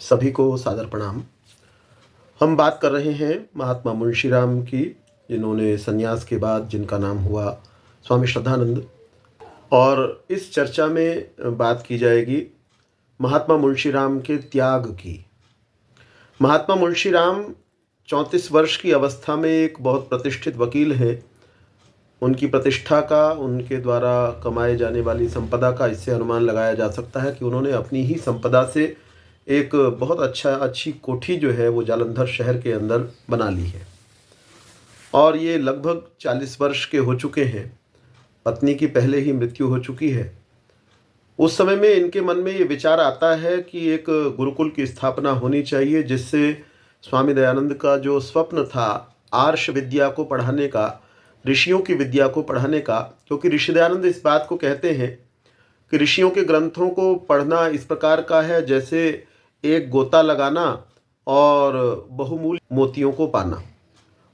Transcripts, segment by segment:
सभी को सादर प्रणाम। हम बात कर रहे हैं महात्मा मुंशीराम की, जिन्होंने संन्यास के बाद जिनका नाम हुआ स्वामी श्रद्धानंद। और इस चर्चा में बात की जाएगी महात्मा मुंशीराम के त्याग की। महात्मा मुंशीराम 34 वर्ष की अवस्था में एक बहुत प्रतिष्ठित वकील हैं। उनकी प्रतिष्ठा का, उनके द्वारा कमाए जाने वाली संपदा का इससे अनुमान लगाया जा सकता है कि उन्होंने अपनी ही संपदा से एक बहुत अच्छी कोठी जो है वो जालंधर शहर के अंदर बना ली है। और ये लगभग 40 वर्ष के हो चुके हैं। पत्नी की पहले ही मृत्यु हो चुकी है। उस समय में इनके मन में ये विचार आता है कि एक गुरुकुल की स्थापना होनी चाहिए, जिससे स्वामी दयानंद का जो स्वप्न था आर्ष विद्या को पढ़ाने का, ऋषियों की विद्या को पढ़ाने का, क्योंकि ऋषि दयानंद इस बात को कहते हैं कि ऋषियों के ग्रंथों को पढ़ना इस प्रकार का है जैसे एक गोता लगाना और बहुमूल्य मोतियों को पाना,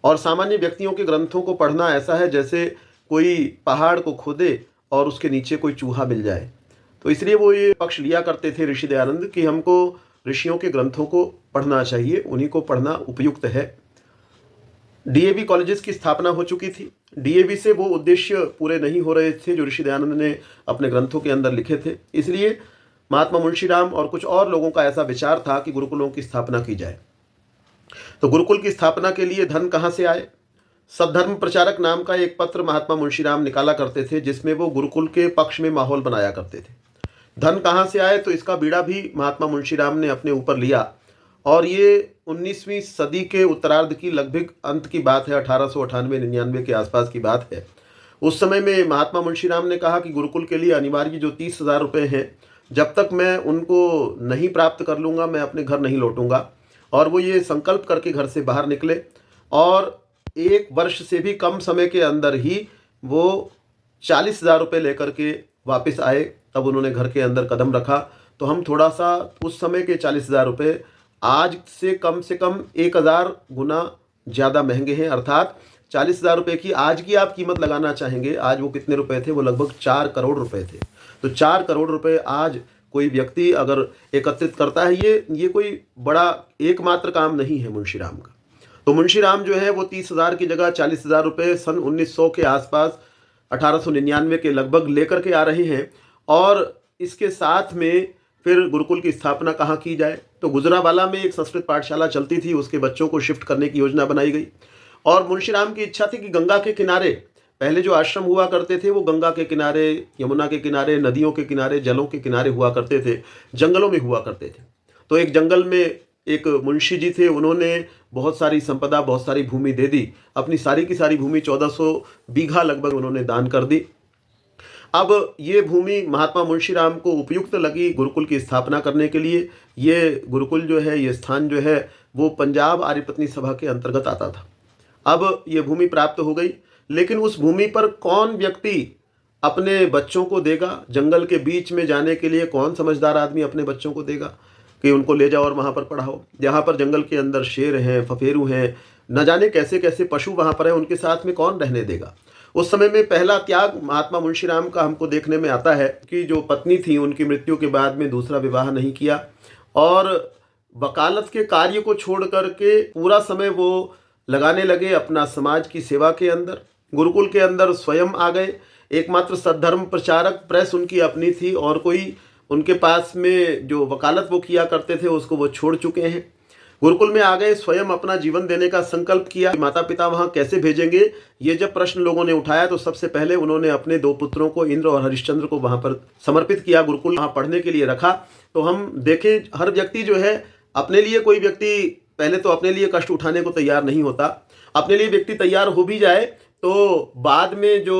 और सामान्य व्यक्तियों के ग्रंथों को पढ़ना ऐसा है जैसे कोई पहाड़ को खोदे और उसके नीचे कोई चूहा मिल जाए। तो इसलिए वो ये पक्ष लिया करते थे ऋषि दयानंद कि हमको ऋषियों के ग्रंथों को पढ़ना चाहिए, उन्हीं को पढ़ना उपयुक्त है। डीएवी कॉलेजेस की स्थापना हो चुकी थी। डीएवी से वो उद्देश्य पूरे नहीं हो रहे थे जो ऋषि दयानंद ने अपने ग्रंथों के अंदर लिखे थे। इसलिए महात्मा मुंशीराम और कुछ और लोगों का ऐसा विचार था कि गुरुकुलों की स्थापना की जाए। तो गुरुकुल की स्थापना के लिए धन कहाँ से आए? सद्धर्म प्रचारक नाम का एक पत्र महात्मा मुंशीराम निकाला करते थे, जिसमें वो गुरुकुल के पक्ष में माहौल बनाया करते थे। धन कहाँ से आए, तो इसका बीड़ा भी महात्मा मुंशीराम ने अपने ऊपर लिया। और ये 19वीं सदी के उत्तरार्ध की लगभग अंत की बात है, 1898-99 के आसपास की बात है। उस समय में महात्मा मुंशीराम ने कहा कि गुरुकुल के लिए अनिवार्य जो 30,000 रुपये हैं, जब तक मैं उनको नहीं प्राप्त कर लूँगा मैं अपने घर नहीं लौटूंगा। और वो ये संकल्प करके घर से बाहर निकले और 1 वर्ष से भी कम समय के अंदर ही वो 40,000 रुपये लेकर के वापस आए। तब उन्होंने घर के अंदर कदम रखा। तो हम थोड़ा सा उस समय के 40,000 रुपये आज से कम 1,000 गुना ज़्यादा महंगे हैं। अर्थात 40,000 रुपये की आज की आप कीमत लगाना चाहेंगे, आज वो कितने रुपए थे? वो लगभग 4 करोड़ रुपए थे। तो 4 करोड़ रुपए आज कोई व्यक्ति अगर एकत्रित करता है, ये कोई बड़ा एकमात्र काम नहीं है मुंशीराम का। तो मुंशीराम जो है वो 30,000 की जगह 40,000 रुपये सन 1900 के आसपास, 1899 के लगभग लेकर के आ रहे हैं। और इसके साथ में फिर गुरुकुल की स्थापना कहाँ की जाए? तो गुजरावाला में एक संस्कृत पाठशाला चलती थी, उसके बच्चों को शिफ्ट करने की योजना बनाई गई। और मुंशीराम की इच्छा थी कि गंगा के किनारे, पहले जो आश्रम हुआ करते थे वो गंगा के किनारे, यमुना के किनारे, नदियों के किनारे, जलों के किनारे हुआ करते थे, जंगलों में हुआ करते थे। तो एक जंगल में एक मुंशी जी थे, उन्होंने बहुत सारी संपदा, बहुत सारी भूमि दे दी। अपनी सारी की सारी भूमि 1400 बीघा लगभग उन्होंने दान कर दी। अब ये भूमि महात्मा मुंशीराम को उपयुक्त लगी गुरुकुल की स्थापना करने के लिए। ये गुरुकुल जो है, ये स्थान जो है वो पंजाब आर्यपत्नी सभा के अंतर्गत आता था। अब ये भूमि प्राप्त हो गई, लेकिन उस भूमि पर कौन व्यक्ति अपने बच्चों को देगा? जंगल के बीच में जाने के लिए कौन समझदार आदमी अपने बच्चों को देगा कि उनको ले जाओ और वहाँ पर पढ़ाओ? जहाँ पर जंगल के अंदर शेर हैं, फफेरू हैं, न जाने कैसे कैसे पशु वहाँ पर हैं, उनके साथ में कौन रहने देगा? उस समय में पहला त्याग महात्मा मुंशीराम का हमको देखने में आता है कि जो पत्नी थी, उनकी मृत्यु के बाद में दूसरा विवाह नहीं किया और वकालत के कार्य को छोड़ करके पूरा समय वो लगाने लगे अपना समाज की सेवा के अंदर। गुरुकुल के अंदर स्वयं आ गए। एकमात्र सद्धर्म प्रचारक प्रेस उनकी अपनी थी और कोई उनके पास में जो वकालत वो किया करते थे उसको वो छोड़ चुके हैं। गुरुकुल में आ गए, स्वयं अपना जीवन देने का संकल्प किया। माता पिता वहाँ कैसे भेजेंगे, ये जब प्रश्न लोगों ने उठाया तो सबसे पहले उन्होंने अपने 2 पुत्रों को, इंद्र और हरिश्चंद्र को, वहाँ पर समर्पित किया, गुरुकुल वहाँ पढ़ने के लिए रखा। तो हम देखें, हर व्यक्ति जो है अपने लिए, कोई व्यक्ति पहले तो अपने लिए कष्ट उठाने को तैयार नहीं होता। अपने लिए व्यक्ति तैयार हो भी जाए तो बाद में जो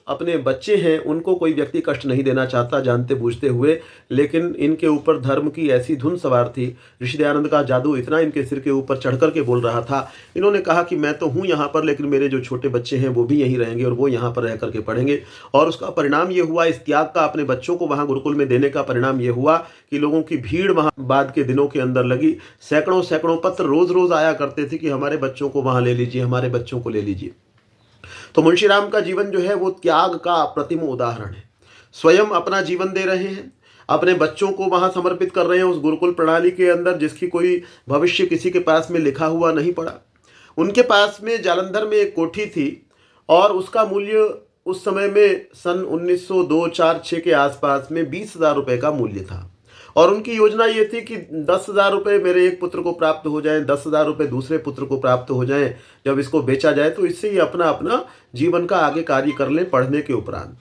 अपने बच्चे हैं उनको कोई व्यक्ति कष्ट नहीं देना चाहता, जानते बूझते हुए। लेकिन इनके ऊपर धर्म की ऐसी धुन सवार थी, ऋषि दयानंद का जादू इतना इनके सिर के ऊपर चढ़ कर के बोल रहा था। इन्होंने कहा कि मैं तो हूँ यहाँ पर, लेकिन मेरे जो छोटे बच्चे हैं वो भी यहीं रहेंगे और वो यहाँ पर रह करके पढ़ेंगे। और उसका परिणाम ये हुआ, इस त्याग का अपने बच्चों को वहाँ गुरुकुल में देने का परिणाम ये हुआ कि लोगों की भीड़ वहाँ बाद के दिनों के अंदर लगी। सैकड़ों पत्र रोज रोज आया करते थे कि हमारे बच्चों को वहाँ ले लीजिए, हमारे बच्चों को ले लीजिए। तो मुंशीराम का जीवन जो है वो त्याग का अप्रतिम उदाहरण है। स्वयं अपना जीवन दे रहे हैं, अपने बच्चों को वहाँ समर्पित कर रहे हैं उस गुरुकुल प्रणाली के अंदर, जिसकी कोई भविष्य किसी के पास में लिखा हुआ नहीं पड़ा। उनके पास में जालंधर में एक कोठी थी और उसका मूल्य उस समय में सन 1902-4-6 के आसपास में 20,000 रुपये का मूल्य था। और उनकी योजना ये थी कि 10,000 रुपये मेरे एक पुत्र को प्राप्त हो जाएं, 10,000 रुपये दूसरे पुत्र को प्राप्त हो जाएं। जब इसको बेचा जाए तो इससे ये अपना अपना जीवन का आगे कार्य कर लें पढ़ने के उपरांत।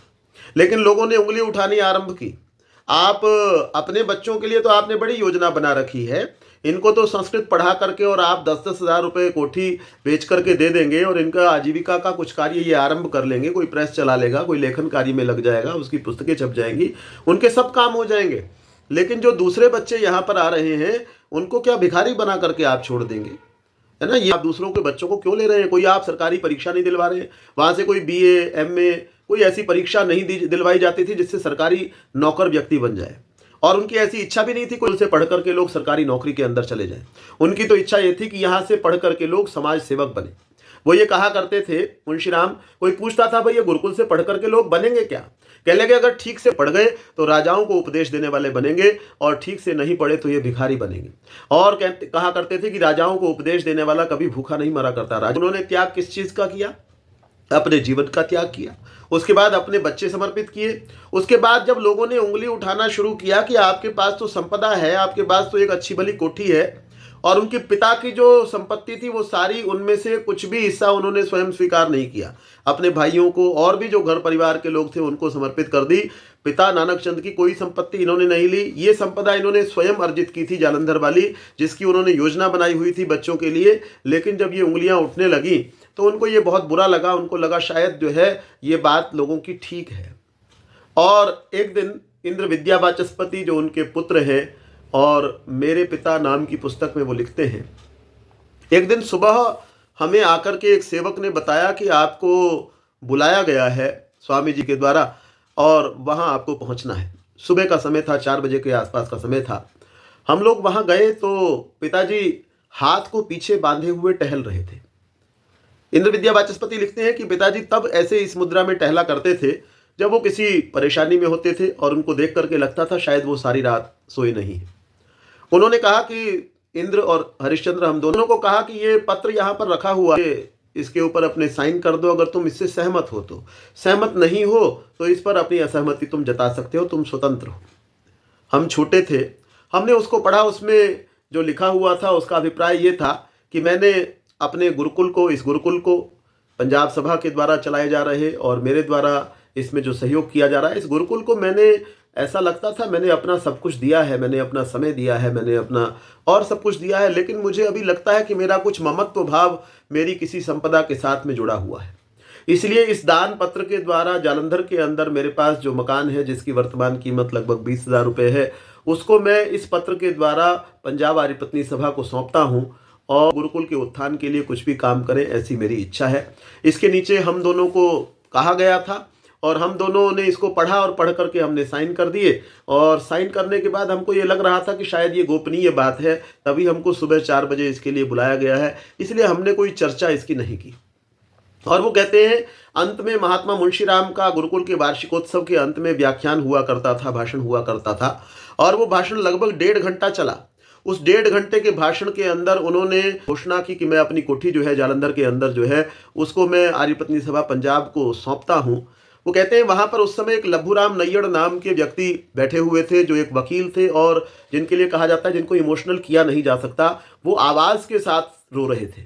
लेकिन लोगों ने उंगली उठानी आरंभ की। आप अपने बच्चों के लिए तो आपने बड़ी योजना बना रखी है, इनको तो संस्कृत पढ़ा करके और आप 10-10 हज़ार रुपये कोठी बेच करके दे देंगे और इनका आजीविका का कुछ कार्य ये आरंभ कर लेंगे, कोई प्रेस चला लेगा, कोई लेखन कार्य में लग जाएगा, उसकी पुस्तकें छप जाएंगी, उनके सब काम हो जाएंगे। लेकिन जो दूसरे बच्चे यहाँ पर आ रहे हैं उनको क्या भिखारी बना करके आप छोड़ देंगे? है ना, ये आप दूसरों के बच्चों को क्यों ले रहे हैं? कोई आप सरकारी परीक्षा नहीं दिलवा रहे हैं, वहाँ से कोई BA MA कोई ऐसी परीक्षा नहीं दिलवाई जाती थी जिससे सरकारी नौकर व्यक्ति बन जाए। और उनकी ऐसी इच्छा भी नहीं थी कोई से पढ़ करके लोग सरकारी नौकरी के अंदर चले जाएं। उनकी तो इच्छा ये थी कि यहाँ से पढ़ करके लोग समाज सेवक बने। वो ये कहा करते थे मुंशीराम, कोई पूछता था भाई ये गुरुकुल से पढ़ करके लोग बनेंगे क्या? कह लगे अगर ठीक से पढ़ गए तो राजाओं को उपदेश देने वाले बनेंगे और ठीक से नहीं पढ़े तो ये भिखारी बनेंगे। और कहा करते थे कि राजाओं को उपदेश देने वाला कभी भूखा नहीं मरा करता। राजा उन्होंने त्याग किस चीज़ का किया? अपने जीवन का त्याग किया। उसके बाद अपने बच्चे समर्पित किए। उसके बाद जब लोगों ने उंगली उठाना शुरू किया कि आपके पास तो संपदा है, आपके पास तो एक अच्छी भली कोठी है, और उनके पिता की जो संपत्ति थी वो सारी, उनमें से कुछ भी हिस्सा उन्होंने स्वयं स्वीकार नहीं किया, अपने भाइयों को और भी जो घर परिवार के लोग थे उनको समर्पित कर दी। पिता नानक चंद की कोई संपत्ति इन्होंने नहीं ली। ये संपदा इन्होंने स्वयं अर्जित की थी जालंधर वाली, जिसकी उन्होंने योजना बनाई हुई थी बच्चों के लिए। लेकिन जब ये उंगलियां उठने लगी तो उनको ये बहुत बुरा लगा। उनको लगा शायद जो है ये बात लोगों की ठीक है। और एक दिन इंद्र विद्या वाचस्पति जो उनके पुत्र हैं और मेरे पिता नाम की पुस्तक में वो लिखते हैं, एक दिन सुबह हमें आकर के एक सेवक ने बताया कि आपको बुलाया गया है स्वामी जी के द्वारा और वहाँ आपको पहुँचना है। सुबह का समय था, 4 बजे के आसपास का समय था। हम लोग वहाँ गए तो पिताजी हाथ को पीछे बांधे हुए टहल रहे थे। इंद्र विद्या वाचस्पति लिखते हैं कि पिताजी तब ऐसे इस मुद्रा में टहला करते थे जब वो किसी परेशानी में होते थे और उनको देख करके लगता था शायद वो सारी रात सोए नहीं। उन्होंने कहा कि इंद्र और हरिश्चंद्र, हम दोनों को कहा कि ये पत्र यहाँ पर रखा हुआ है, इसके ऊपर अपने साइन कर दो। अगर तुम इससे सहमत हो तो, सहमत नहीं हो तो इस पर अपनी असहमति तुम जता सकते हो, तुम स्वतंत्र हो। हम छोटे थे, हमने उसको पढ़ा। उसमें जो लिखा हुआ था उसका अभिप्राय ये था कि मैंने अपने गुरुकुल को, इस गुरुकुल को पंजाब सभा के द्वारा चलाए जा रहे और मेरे द्वारा इसमें जो सहयोग किया जा रहा है, इस गुरुकुल को मैंने, ऐसा लगता था मैंने अपना सब कुछ दिया है, मैंने अपना समय दिया है, मैंने अपना और सब कुछ दिया है। लेकिन मुझे अभी लगता है कि मेरा कुछ ममत्व भाव मेरी किसी संपदा के साथ में जुड़ा हुआ है। इसलिए इस दान पत्र के द्वारा जालंधर के अंदर मेरे पास जो मकान है, जिसकी वर्तमान कीमत लगभग 20,000 रुपये है, उसको मैं इस पत्र के द्वारा पंजाब आर्य पत्नी सभा को सौंपता हूँ और गुरुकुल के उत्थान के लिए कुछ भी काम करें, ऐसी मेरी इच्छा है। इसके नीचे हम दोनों को कहा गया था और हम दोनों ने इसको पढ़ा और पढ़ करके हमने साइन कर दिए। और साइन करने के बाद हमको ये लग रहा था कि शायद ये गोपनीय बात है, तभी हमको सुबह 4 बजे इसके लिए बुलाया गया है, इसलिए हमने कोई चर्चा इसकी नहीं की। और वो कहते हैं अंत में महात्मा मुंशीराम का गुरुकुल के वार्षिकोत्सव के अंत में व्याख्यान हुआ करता था, भाषण हुआ करता था, और वो भाषण लगभग 1.5 घंटा चला। उस 1.5 घंटे के भाषण के अंदर उन्होंने घोषणा की कि मैं अपनी कोठी जो है जालंधर के अंदर जो है उसको मैं आर्य पत्नी सभा पंजाब को सौंपता हूँ। वो कहते हैं वहाँ पर उस समय एक लभूराम नैयड़ नाम के व्यक्ति बैठे हुए थे जो एक वकील थे और जिनके लिए कहा जाता है जिनको इमोशनल किया नहीं जा सकता। वो आवाज़ के साथ रो रहे थे,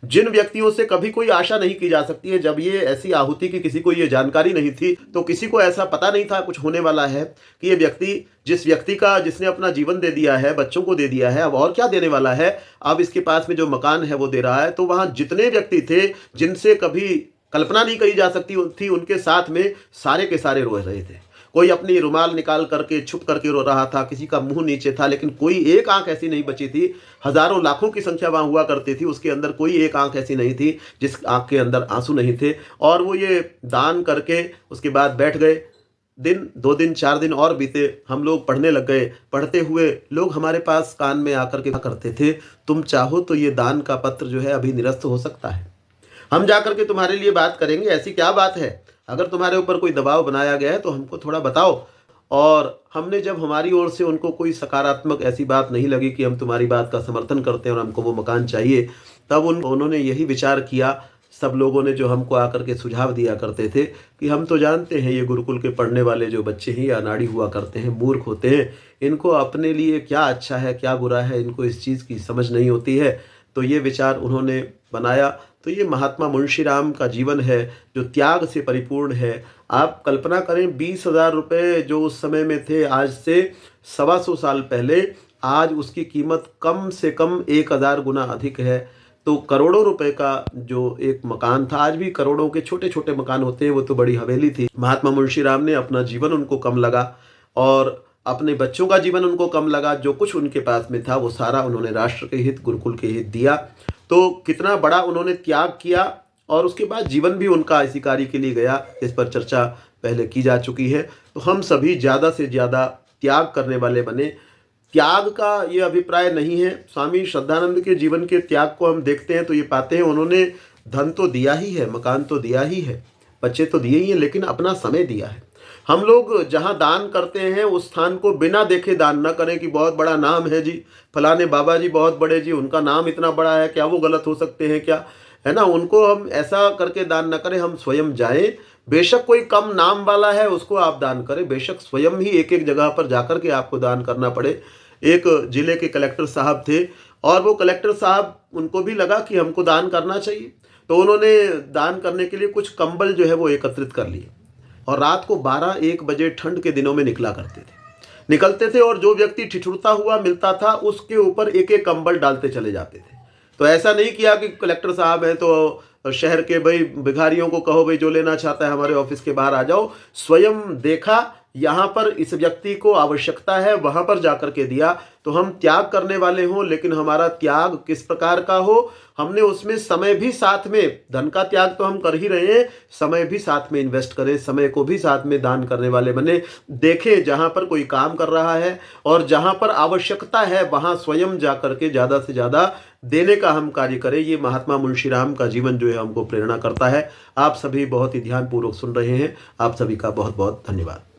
जिन व्यक्तियों से कभी कोई आशा नहीं की जा सकती है। जब ये ऐसी आहुति की किसी को ये जानकारी नहीं थी तो किसी को ऐसा पता नहीं था कुछ होने वाला है कि ये व्यक्ति, जिस व्यक्ति का, जिसने अपना जीवन दे दिया है, बच्चों को दे दिया है, अब और क्या देने वाला है, अब इसके पास में जो मकान है वो दे रहा है। तो वहाँ जितने व्यक्ति थे जिनसे कभी कल्पना नहीं करी जा सकती थी, उनके साथ में सारे के सारे रो रहे थे। कोई अपनी रुमाल निकाल करके छुप करके रो रहा था, किसी का मुंह नीचे था, लेकिन कोई एक आंख ऐसी नहीं बची थी। हजारों लाखों की संख्या वहाँ हुआ करती थी, उसके अंदर कोई एक आंख ऐसी नहीं थी जिस आंख के अंदर आंसू नहीं थे। और वो ये दान करके उसके बाद बैठ गए। दिन 2 दिन 4 दिन और बीते, हम लोग पढ़ने लग गए। पढ़ते हुए लोग हमारे पास कान में आकर के करते थे, तुम चाहो तो ये दान का पत्र जो है अभी निरस्त हो सकता है, हम जाकर के तुम्हारे लिए बात करेंगे, ऐसी क्या बात है, अगर तुम्हारे ऊपर कोई दबाव बनाया गया है तो हमको थोड़ा बताओ। और हमने जब हमारी ओर से उनको कोई सकारात्मक ऐसी बात नहीं लगी कि हम तुम्हारी बात का समर्थन करते हैं और हमको वो मकान चाहिए, तब उन्होंने यही विचार किया, सब लोगों ने जो हमको आकर के सुझाव दिया करते थे कि हम तो जानते हैं ये गुरुकुल के पढ़ने वाले जो बच्चे हैं अनाड़ी हुआ करते हैं, मूर्ख होते हैं, इनको अपने लिए क्या अच्छा है क्या बुरा है इनको इस चीज़ की समझ नहीं होती है। तो ये विचार उन्होंने बनाया। तो ये महात्मा मुंशीराम का जीवन है जो त्याग से परिपूर्ण है। आप कल्पना करें 20,000 रुपये जो उस समय में थे, आज से 125 साल पहले, आज उसकी कीमत कम से कम 1000 गुना अधिक है। तो करोड़ों रुपए का जो एक मकान था, आज भी करोड़ों के छोटे छोटे मकान होते हैं, वो तो बड़ी हवेली थी। महात्मा मुंशीराम ने अपना जीवन उनको कम लगा और अपने बच्चों का जीवन उनको कम लगा, जो कुछ उनके पास में था वो सारा उन्होंने राष्ट्र के हित, गुरुकुल के हित दिया। तो कितना बड़ा उन्होंने त्याग किया और उसके बाद जीवन भी उनका इसी कार्य के लिए गया, इस पर चर्चा पहले की जा चुकी है। तो हम सभी ज़्यादा से ज़्यादा त्याग करने वाले बने। त्याग का ये अभिप्राय नहीं है, स्वामी श्रद्धानंद के जीवन के त्याग को हम देखते हैं तो ये पाते हैं उन्होंने धन तो दिया ही है, मकान तो दिया ही है, बच्चे तो दिए ही हैं, लेकिन अपना समय दिया है। हम लोग जहाँ दान करते हैं उस स्थान को बिना देखे दान न करें कि बहुत बड़ा नाम है जी, फलाने बाबा जी बहुत बड़े जी, उनका नाम इतना बड़ा है, क्या वो गलत हो सकते हैं क्या, है ना। उनको हम ऐसा करके दान न करें, हम स्वयं जाएं। बेशक कोई कम नाम वाला है उसको आप दान करें, बेशक स्वयं ही एक एक जगह पर जाकर के आपको दान करना पड़े। एक जिले के कलेक्टर साहब थे और वो कलेक्टर साहब, उनको भी लगा कि हमको दान करना चाहिए, तो उन्होंने दान करने के लिए कुछ कंबल जो है वो एकत्रित कर लिए और रात को 12-1 बजे ठंड के दिनों में निकलते थे और जो व्यक्ति ठिठुरता हुआ मिलता था उसके ऊपर एक एक कंबल डालते चले जाते थे। तो ऐसा नहीं किया कि कलेक्टर साहब हैं तो शहर के भाई भिखारियों को कहो भाई जो लेना चाहता है हमारे ऑफिस के बाहर आ जाओ। स्वयं देखा यहाँ पर इस व्यक्ति को आवश्यकता है, वहां पर जाकर के दिया। तो हम त्याग करने वाले हों, लेकिन हमारा त्याग किस प्रकार का हो, हमने उसमें समय भी साथ में, धन का त्याग तो हम कर ही रहे हैं, समय भी साथ में इन्वेस्ट करें, समय को भी साथ में दान करने वाले बने। देखें जहाँ पर कोई काम कर रहा है और जहाँ पर आवश्यकता है वहाँ स्वयं जाकर के ज़्यादा से ज़्यादा देने का हम कार्य करें। ये महात्मा मुंशीराम का जीवन जो है हमको प्रेरणा करता है। आप सभी बहुत ही ध्यानपूर्वक सुन रहे हैं। आप सभी का बहुत बहुत धन्यवाद।